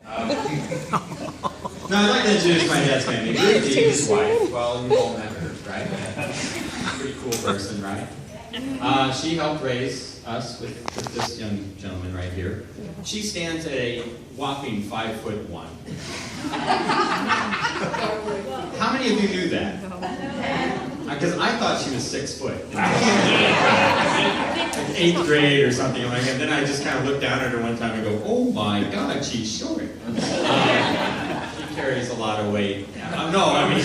Now, I'd like to introduce my dad's family. Ruthie, his wife. Well, you all met her, right? Pretty cool person, right? She helped raise us with this young gentleman right here. She stands at a whopping 5'1". How many of you knew that? Because I thought she was 6 foot. Like 8th grade or something like that. And then I just kind of looked down at her one time and go, oh my God, she's short. She carries a lot of weight. No, I mean...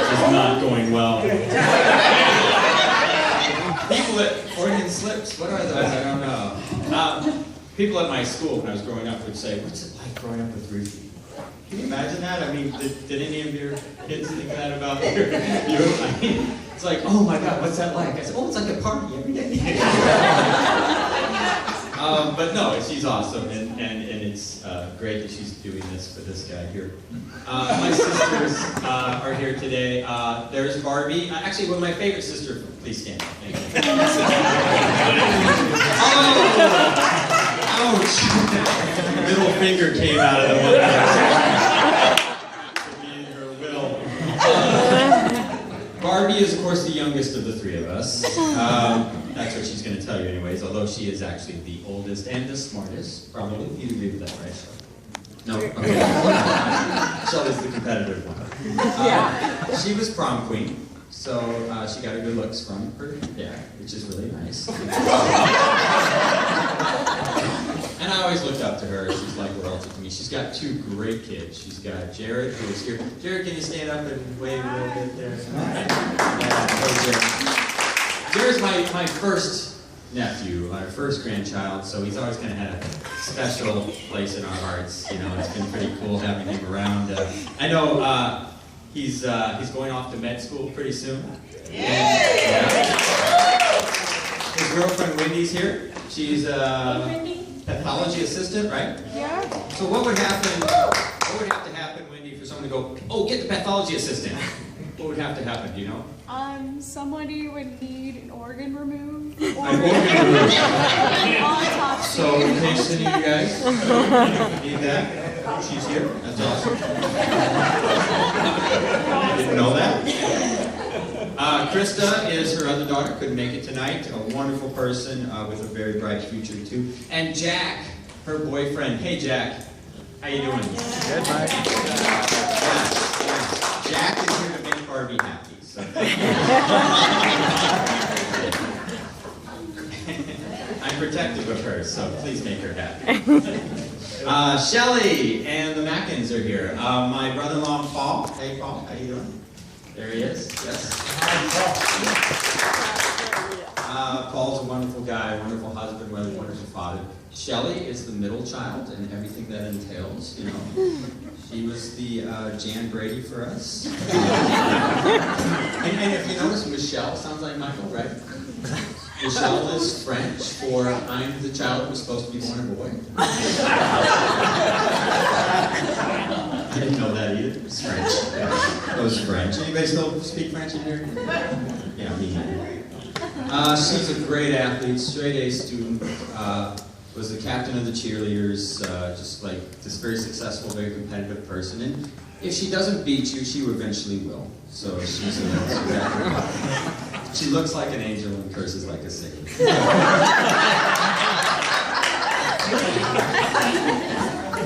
It's not going well. People at Freudian slips, what are those? I don't know. People at my school when I was growing up would say, what's it like growing up with Ruthie? Can you imagine that? I mean, did any of your kids think that about you? I mean, it's like, oh my God, what's that like? I said, oh, it's like a party every day. But no, she's awesome, and it's great that she's doing this for this guy here. My sisters are here today. There's Barbie. Actually, well, my favorite sister, please stand. Thank you. Oh, ouch! Middle finger came out of the window. Barbie is, of course, the youngest of the three of us. That's what she's going to tell you anyways, although she is actually the oldest and the smartest, probably. You'd agree with that, right? No? Okay. Shelley's the competitive one. She was prom queen, so she got her good looks from her dad, which is really nice. And I always looked up to her. She's like royalty to me. She's got two great kids. She's got Jared, who is here. Jared, can you stand up and wave a little bit there? Jared's my first nephew, our first grandchild, so he's always kind of had a special place in our hearts. You know, it's been pretty cool having him around. I know he's going off to med school pretty soon. His girlfriend Wendy's here. She's pathology assistant, right? Yeah. So what would happen? What would have to happen, Wendy, for someone to go, oh, get the pathology assistant? What would have to happen? Do you know? Somebody would need an organ removed. Or An organ removed. autopsy. So in case any of you guys need that, she's here. That's awesome. Didn't know that. Krista is her other daughter, couldn't make it tonight. A wonderful person with a very bright future too. And Jack, her boyfriend. Hey Jack, how you doing? Good, Mike. Jack is here to make Barbie happy. So. I'm protective of her, so please make her happy. Shelley and the Mackins are here. My brother-in-law Paul. Hey Paul, how you doing? There he is, yes. Paul's a wonderful guy, wonderful husband, wonderful father. Shelley is the middle child and everything that entails, you know. She was the Jan Brady for us. And if you notice, Michelle sounds like Michael, right? Michelle is French for I'm the child that was supposed to be born a boy. I didn't know that either. It's French. It was French. Anybody still speak French in here? Yeah, me neither. She's a great athlete, straight A student. Was the captain of the cheerleaders. Just like this very successful, very competitive person. And if she doesn't beat you, she eventually will. So she's she looks like an angel and curses like a saint.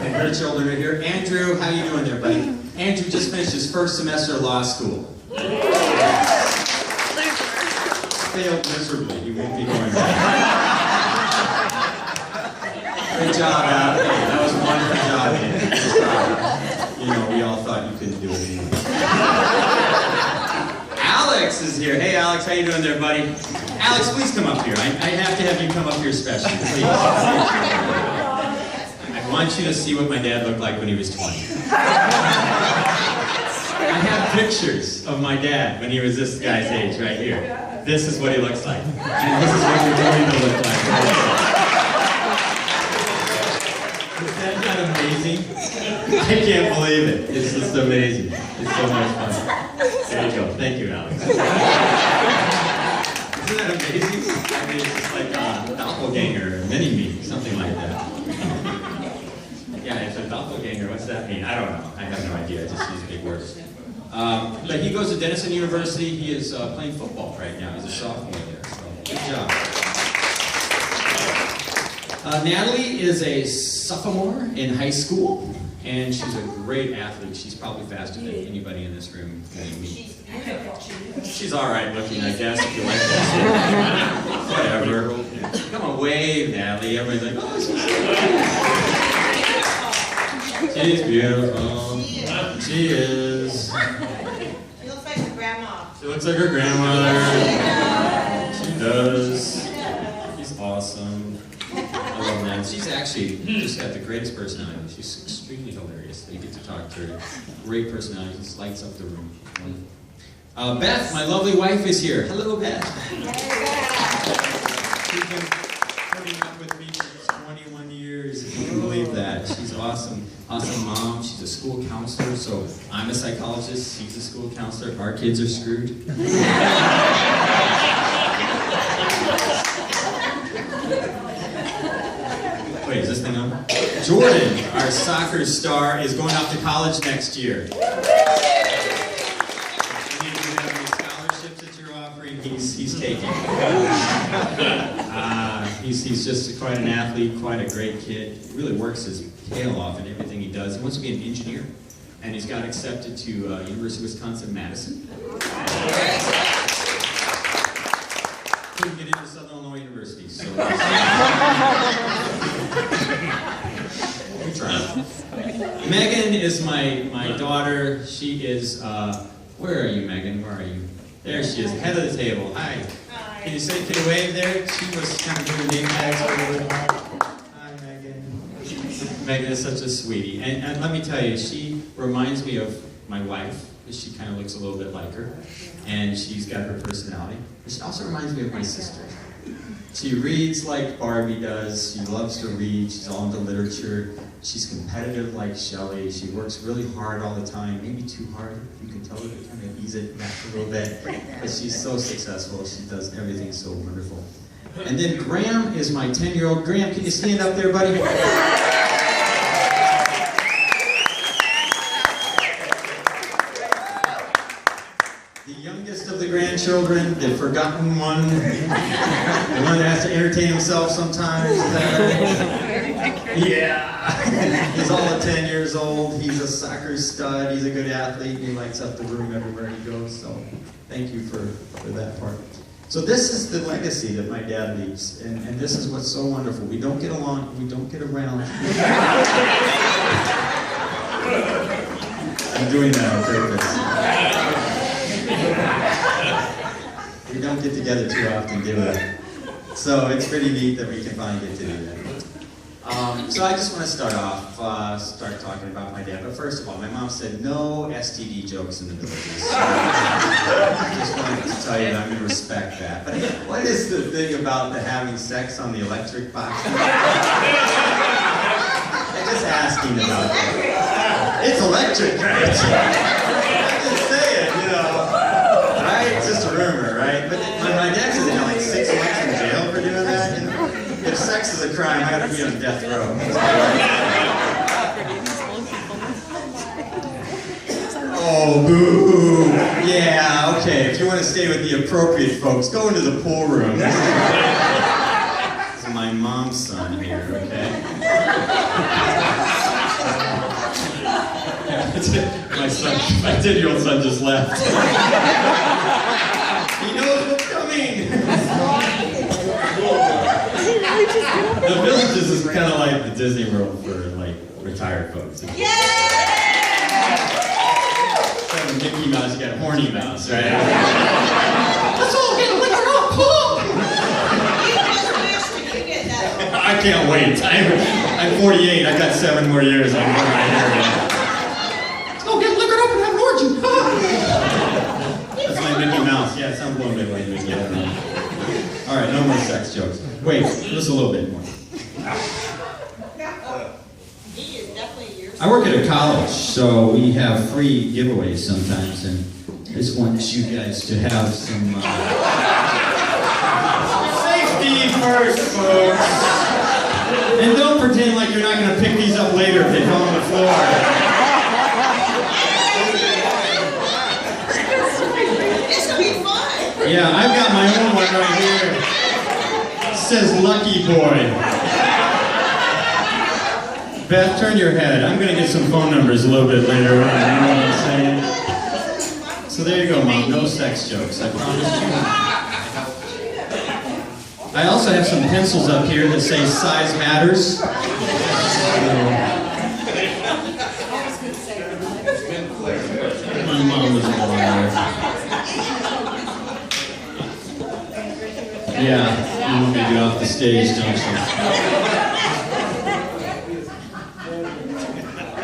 And her children are here. Andrew, how you doing there, buddy? Andrew just finished his first semester of law school. Failed miserably. He won't be going back. Great job, Al. Hey, that was a wonderful job, man. You know, we all thought you couldn't do it anyway. Alex is here. Hey, Alex, how you doing there, buddy? Alex, please come up here. I have to have you come up here especially, please. I want you to see what my dad looked like when he was 20. I have pictures of my dad when he was this guy's age right here. This is what he looks like. And this is what you're going to look like. Is that not amazing? I can't believe it. It's just amazing. It's so much fun. There you go. Thank you, Alex. Isn't that amazing? I mean, it's just like a doppelganger, or mini-me, something like that. Yeah, it's a doppelganger. What's that mean? I don't know. I have no idea. I just use big words. But he goes to Denison University. He is playing football right now. He's a sophomore there. So good job. Natalie is a sophomore in high school, and she's a great athlete. She's probably faster than anybody in this room, including me. She's all right looking, I guess, if you like that. Whatever. Come on, wave, Natalie. Everybody's like, oh, she's beautiful. She is. She looks like her grandma. She looks like her grandmother. She does. She's awesome. I love that. She's actually just got the greatest personality. She's extremely hilarious. You get to talk to her. Great personality. Just lights up the room. Beth, my lovely wife, is here. Hello, Beth. She's been putting up with me for 21 years. Can you believe that? She's awesome. Awesome mom. She's a school counselor. So I'm a psychologist. She's a school counselor. Our kids are screwed. Wait, is this thing on? Jordan, our soccer star, is going off to college next year. He's taking. He's just quite an athlete, quite a great kid. He really works his tail off in everything he does. He wants to be an engineer, and he's got accepted to University of Wisconsin-Madison. Couldn't get into Southern Illinois University, so we tried. Megan is my daughter. She is. Where are you, Megan? Where are you? There she is, head of the table. Hi. Hi. Can you wave there? She was kind of doing name tags for a little while. Hi, Megan. Megan is such a sweetie. And let me tell you, she reminds me of my wife, because she kind of looks a little bit like her. And she's got her personality. But she also reminds me of my sister. She reads like Barbie does. She loves to read. She's all into literature. She's competitive like Shelley. She works really hard all the time, maybe too hard. You can tell her to kind of ease it back a little bit. But she's so successful. She does everything so wonderful. And then Graham is my 10-year-old. Graham, can you stand up there, buddy? The youngest of the grandchildren, the forgotten one, the one that has to entertain himself sometimes. Yeah. He's all of 10 years old. He's a soccer stud. He's a good athlete. He lights up the room everywhere he goes. So thank you for that part. So this is the legacy that my dad leaves. And this is what's so wonderful. We don't get along. We don't get around. I'm doing that on purpose. We don't get together too often, do we? So it's pretty neat that we can finally get to do that. So I just want to start talking about my dad. But first of all, my mom said no STD jokes in the building. So I just wanted to tell you that I'm going to respect that. But what is the thing about the having sex on the electric box? I'm just asking about that. It's electric, right? I'm just saying, you know. Right? It's just a rumor, right? But my dad says they got like 6 months in jail for doing that, you know? If sex is a crime, I gotta be on death row. Oh, boo! Yeah, okay, if you want to stay with the appropriate folks, go into the pool room. This is my mom's son here, okay? My 10-year-old son just left. He knows what's coming! The Villages is kind of like the Disney World for like retired folks. Yeah! Instead of Mickey Mouse, you got Horny Mouse, right? Let's all get a liquor up, pull! I can't wait. I'm 48. I've got 7 more years. I'm going right here. Let's go get liquored up and have an orgy. That's my Mickey Mouse. Yeah, it sounds a little bit like Mickey. All right, no more sex jokes. Wait, just a little bit more. I work at a college, so we have free giveaways sometimes, and I just want you guys to have some Safety first, folks. And don't pretend like you're not going to pick these up later if they fall on the floor. This will be fun. Yeah, I've got my own one right here. It says Lucky Boy. Beth, turn your head. I'm going to get some phone numbers a little bit later on. You know what I'm saying? So there you go, Mom. No sex jokes. I promise you. I also have some pencils up here that say size matters. My mom was a liar. Yeah, you want me to get off the stage, don't you?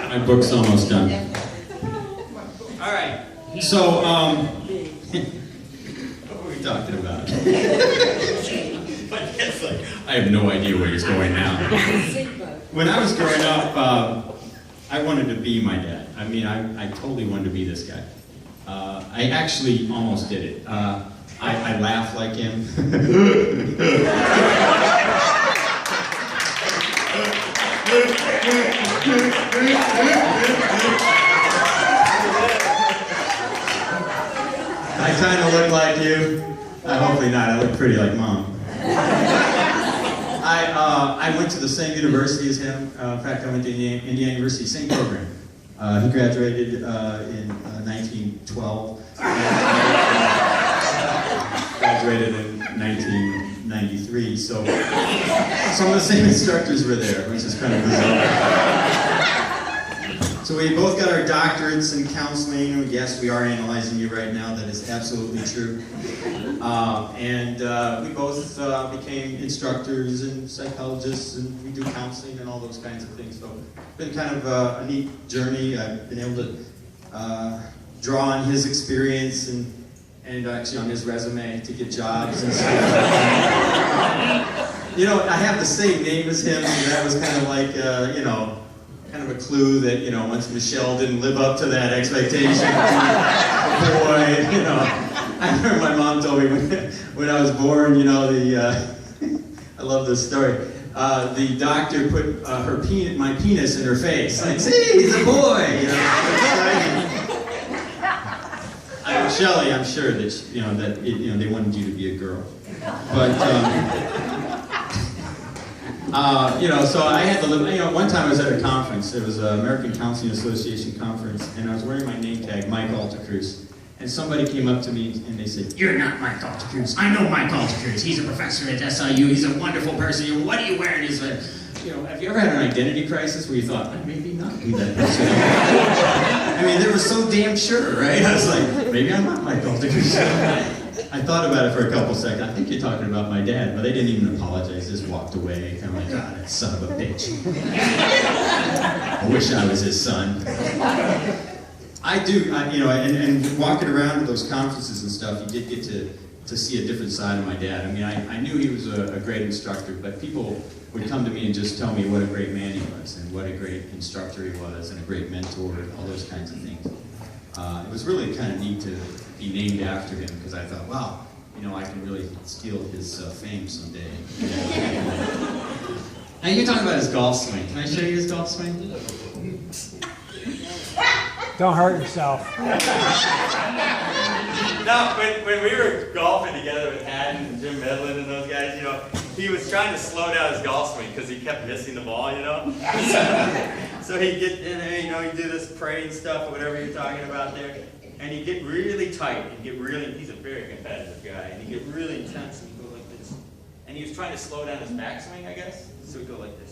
My book's almost done. All right. So, what were we talking about? It's like, I have no idea where he's going now. When I was growing up, I wanted to be my dad. I mean, I totally wanted to be this guy. I actually almost did it. I laugh like him. I kind of look like you. Hopefully not. I look pretty like Mom. I went to the same university as him. In fact, I went to Indiana University, same program. He graduated in 1912. Graduated in 1993. So some of the same instructors were there, which is kind of bizarre. So we both got our doctorates in counseling. Yes, we are analyzing you right now. That is absolutely true. And we both became instructors and psychologists, and we do counseling and all those kinds of things. So it's been kind of a neat journey. I've been able to draw on his experience and actually on his resume to get jobs and stuff. You know, I have the same name as him, and that was kind of like, you know, kind of a clue that, you know, once Michelle didn't live up to that expectation, boy, you know. I remember my mom told me when I was born, you know, I love this story. The doctor put my penis in her face. Like, see, he's a boy, you know. Shelley, I'm sure that, you know, they wanted you to be a girl. But, you know, so I had to live, you know, one time I was at a conference. It was an American Counseling Association conference, and I was wearing my name tag, Mike Altekruse. And somebody came up to me and they said, "You're not Mike Altekruse. I know Mike Altekruse. He's a professor at SIU. He's a wonderful person. What are you wearing?" He's like, you know, have you ever had an identity crisis where you thought, "I'd maybe not be that person"? I mean, they were so damn sure, right? I was like, maybe I'm not Mike Altekruse. I thought about it for a couple seconds. I think you're talking about my dad, but they didn't even apologize. Just walked away. Kind of like, "God, that son of a bitch. I wish I was his son." I do, you know, and walking around to those conferences and stuff, you did get to see a different side of my dad. I mean, I knew he was a great instructor, but people would come to me and just tell me what a great man he was, and what a great instructor he was, and a great mentor, and all those kinds of things. It was really kind of neat to be named after him, because I thought, wow, you know, I can really steal his fame someday. Now, you're talking about his golf swing. Can I show you his golf swing? Don't hurt yourself. No, when we were golfing together with Haddon and Jim Medlin and those guys, you know, he was trying to slow down his golf swing because he kept missing the ball, you know? So he'd get in there, you know, he'd do this praying stuff or whatever you're talking about there, and he'd get really tight and get really, he's a very competitive guy, and he'd get really intense and he'd go like this. And he was trying to slow down his backswing, I guess, so he'd go like this.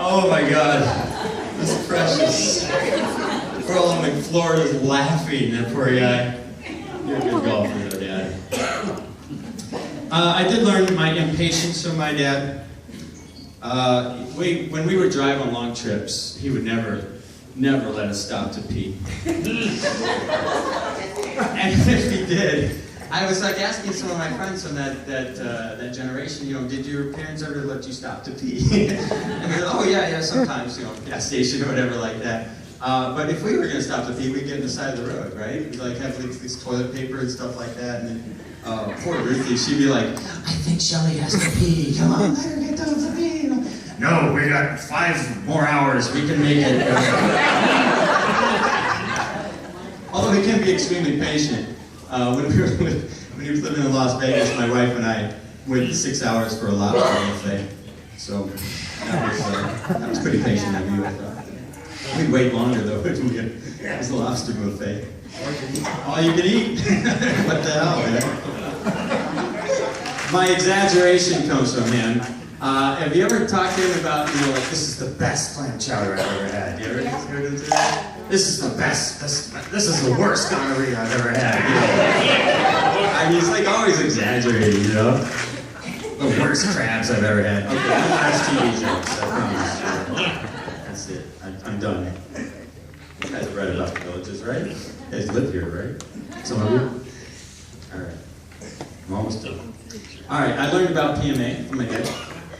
Oh my God, this is precious. We're all on the floor just laughing, that poor guy. You're a good golfer though, Dad. I did learn my impatience from my dad. When we would drive on long trips, he would never never let us stop to pee. And if he did, I was like asking some of my friends from that generation, you know, did your parents ever let you stop to pee? And they're like, oh yeah, sometimes, you know, gas station or whatever like that. But if we were going to stop to pee, we'd get on the side of the road, right? We'd like have this toilet paper and stuff like that. And then poor Ruthie, she'd be like, I think Shelly has to pee. Come on, let her get down to pee. No, we got 5 more hours. We can make it. Although we can be extremely patient. When he was living in Las Vegas, my wife and I waited 6 hours for a lobster buffet. So that was pretty patient of you, I thought. We'd wait longer though. It was a lobster buffet. All you can eat. What the hell, man? My exaggeration comes from him. Have you ever talked to him about, you know, like, this is the best clam chowder I've ever had? You ever heard him say that? This is the best, this is the worst gonorrhea I've ever had, you know? I mean, he's like always exaggerating, you know? The worst crabs I've ever had. Okay, one last TV jokes, I promise. That's it, I'm done. You guys have read about the villages, right? You guys live here, right? Some of you? Alright, I'm almost done. Alright, I learned about PMA from my dad.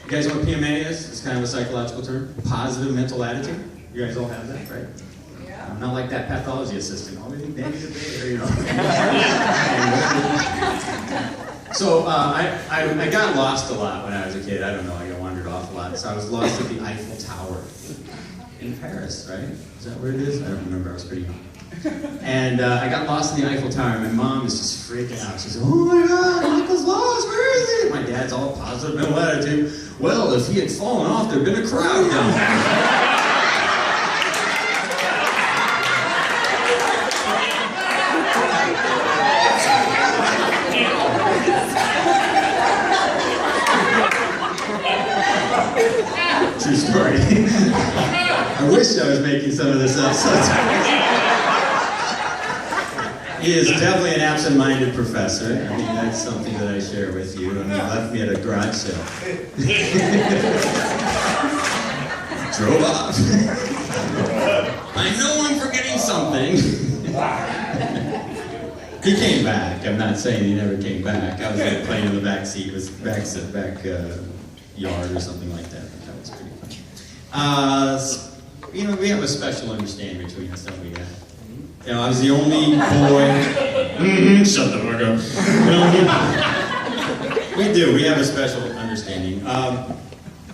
You guys know what PMA is? It's kind of a psychological term. Positive mental attitude. You guys all have that, right? Yeah. I'm not like that pathology assistant. Oh, negative there, you know. So I got lost a lot when I was a kid. I don't know, I got wandered off a lot. So I was lost at the Eiffel Tower in Paris, right? Is that where it is? I don't remember, I was pretty young. And I got lost in the Eiffel Tower, and my mom is just freaking out. She's like, oh my God, Michael's lost, where is he? My dad's all positive mental attitude. Well, if he had fallen off, there'd been a crowd down there. True story. I wish I was making some of this up sometimes. He is definitely an absent-minded professor. I mean, that's something that I share with you. And he left me at a garage sale. Drove off. I know I'm forgetting something. He came back. I'm not saying he never came back. I was like playing in the back seat. It was back yard or something like that. But that was pretty funny. You know, we have a special understanding between us, don't we? You know, I was the only boy. Shut the fuck up. We do. We have a special understanding.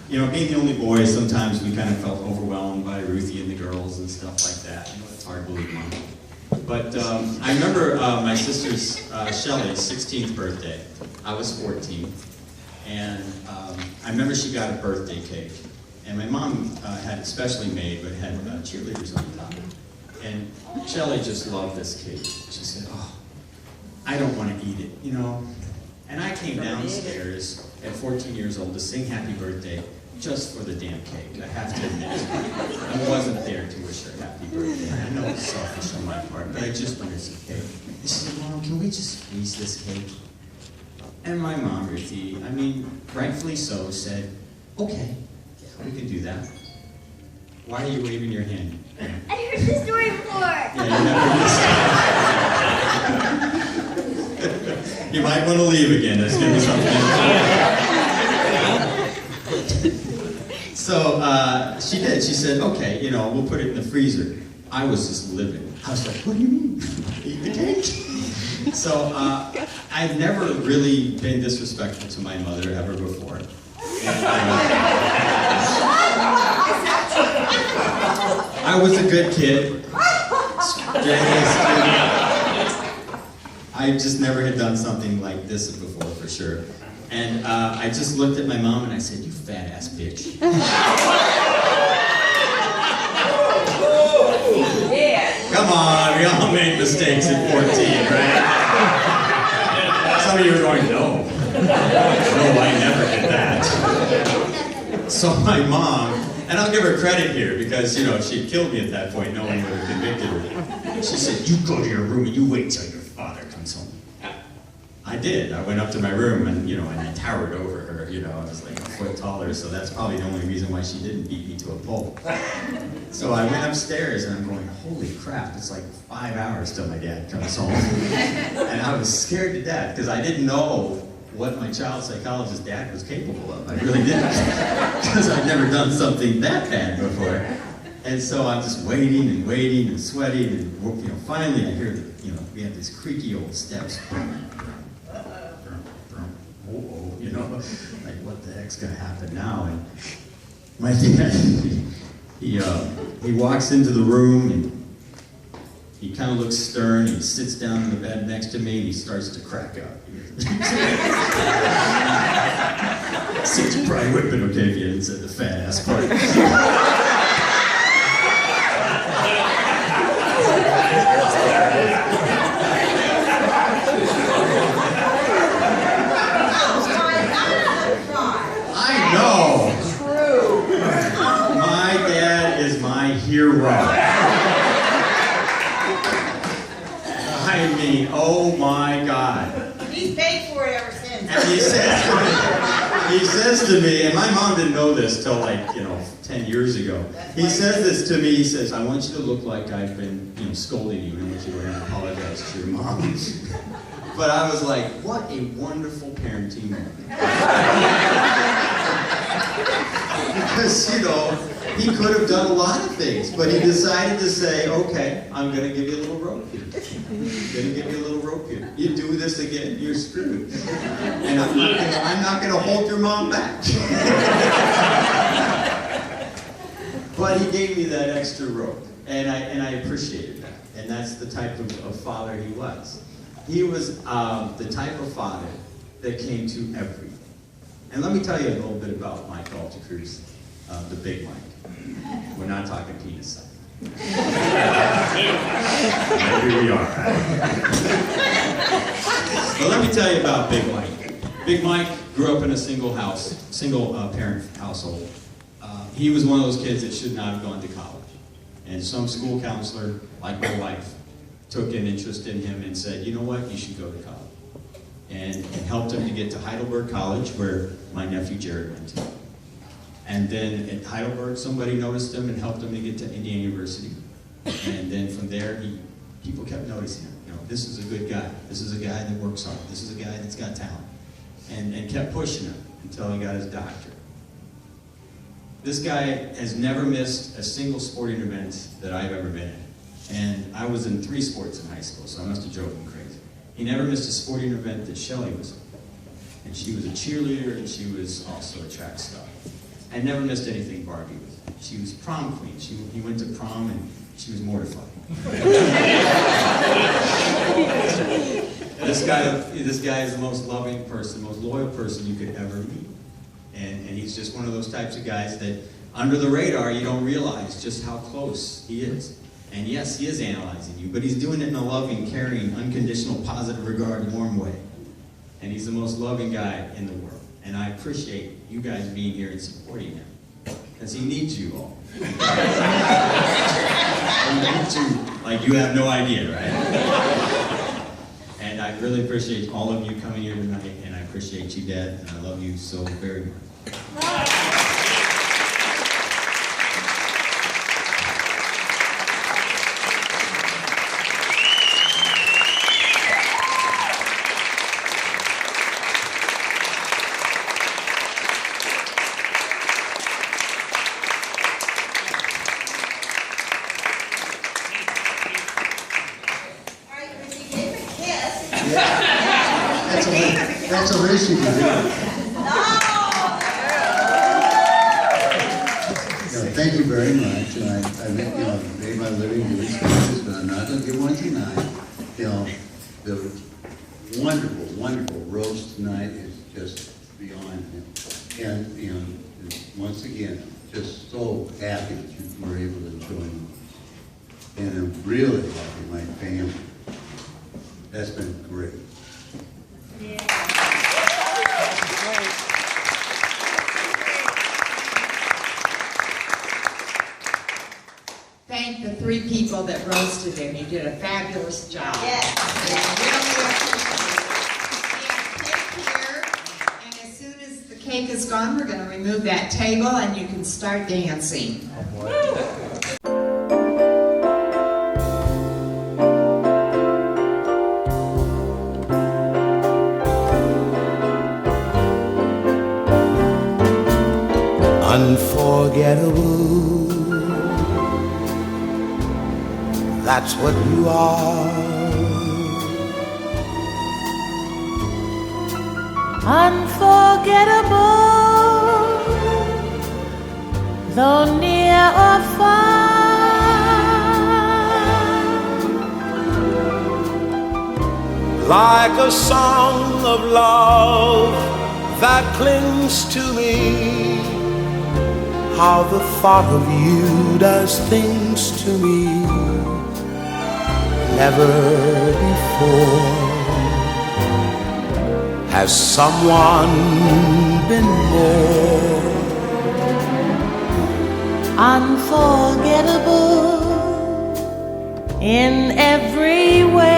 You know, being the only boy, sometimes we kind of felt overwhelmed by Ruthie and the girls and stuff like that. You know, it's hard to believe, Mom. But I remember my sister's, Shelly's 16th birthday. I was 14. And I remember she got a birthday cake. And my mom had it specially made, but it had cheerleaders on top. And Shelly just loved this cake. She said, oh, I don't want to eat it, you know. And I came downstairs at 14 years old to sing happy birthday just for the damn cake, I have to admit. I wasn't there to wish her happy birthday. I know it's selfish on my part, but I just wanted some cake. And she said, Mom, can we just squeeze this cake? And my mom, Ruthie, I mean, rightfully so, said, okay, we can do that. Why are you waving your hand? I heard this story before. Yeah, you never missed. You might want to leave again. There's going to be something. So she did. She said, okay, you know, we'll put it in the freezer. I was just livid. I was like, what do you mean? Eat the cake? So I've never really been disrespectful to my mother ever before. I was a good kid. I just never had done something like this before, for sure. And I just looked at my mom and I said, you fat ass bitch. Come on, we all made mistakes at 14, right? Some of you are going, no. No, I never did that. So my mom, and I'll give her credit here because, you know, if she'd killed me at that point, no one would have convicted her. She said, you go to your room and you wait till your father comes home. I did. I went up to my room and, and I towered over her, I was like a foot taller, so that's probably the only reason why she didn't beat me to a pulp. So I went upstairs and I'm going, holy crap, it's like 5 hours till my dad comes home. And I was scared to death because I didn't know what my child psychologist dad was capable of. I really didn't, because I'd never done something that bad before. And so I'm just waiting and sweating, and finally I hear we have these creaky old steps. Like what the heck's gonna happen now? And my dad, he walks into the room and he kind of looks stern. He sits down in the bed next to me and he starts to crack up. Since you probably would have been okay if you hadn't said the fat ass part. Hero. I mean, oh my God. He's paid for it ever since. And he says to me, and my mom didn't know this till 10 years ago. He says this to me, he says, I want you to look like I've been, scolding you, and I want you to go ahead and apologize to your mom. But I was like, what a wonderful parenting moment. Because, he could have done a lot of things, but he decided to say, okay, I'm going to give you a little rope here. I'm going to give you a little rope here. You do this again, you're screwed. And I'm not going to hold your mom back. But he gave me that extra rope, and I appreciated that. And that's the type of father he was. He was the type of father that came to everything. And let me tell you a little bit about Mike Altekruse, the big Mike. We're not talking penis size. Maybe we are. But let me tell you about Big Mike. Big Mike grew up in a single parent household. He was one of those kids that should not have gone to college. And some school counselor, like my wife, took an interest in him and said, you know what, you should go to college. And helped him to get to Heidelberg College, where my nephew Jared went to. And then at Heidelberg, somebody noticed him and helped him to get to Indiana University. And then from there, people kept noticing him. This is a good guy. This is a guy that works hard. This is a guy that's got talent. And kept pushing him until he got his doctorate. This guy has never missed a single sporting event that I've ever been in. And I was in 3 sports in high school, so I must have drove him crazy. He never missed a sporting event that Shelley was in. And she was a cheerleader, and she was also a track star. I never missed anything Barbie was. She was prom queen. He went to prom and she was mortified. This guy is the most loving person, most loyal person you could ever meet. And he's just one of those types of guys that under the radar you don't realize just how close he is. And yes, he is analyzing you, but he's doing it in a loving, caring, unconditional, positive regard, warm way. And he's the most loving guy in the world. And I appreciate you guys being here and supporting him. Because he needs you all. He needs you like you have no idea, right? And I really appreciate all of you coming here tonight, and I appreciate you, Dad, and I love you so very much. That's a race you can do. Thank you very much. And I made my living doing speeches, but I'm not going to give one tonight. The wonderful, wonderful roast tonight is just beyond. And once again, just so happy that you were able to join me. And I'm really happy my family. That's been great. Thank the 3 people that roasted him. You did a fabulous job. Yes. And I really appreciate it. cake is gone, we're going to remove that table and you can start dancing. Unforgettable, that's what you are. Unforgettable, though near or far. Like a song of love that clings to me, how the thought of you does things to me never before has someone been more Unforgettable in every way,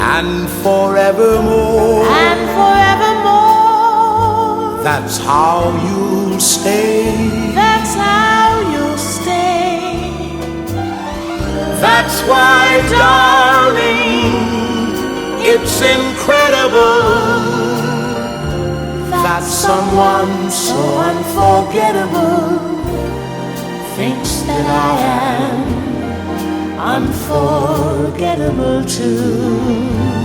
and forevermore. and forevermore. That's how you'll stay. That's how you'll stay. That's why, darling, it's incredible that someone so unforgettable thinks that I am unforgettable too.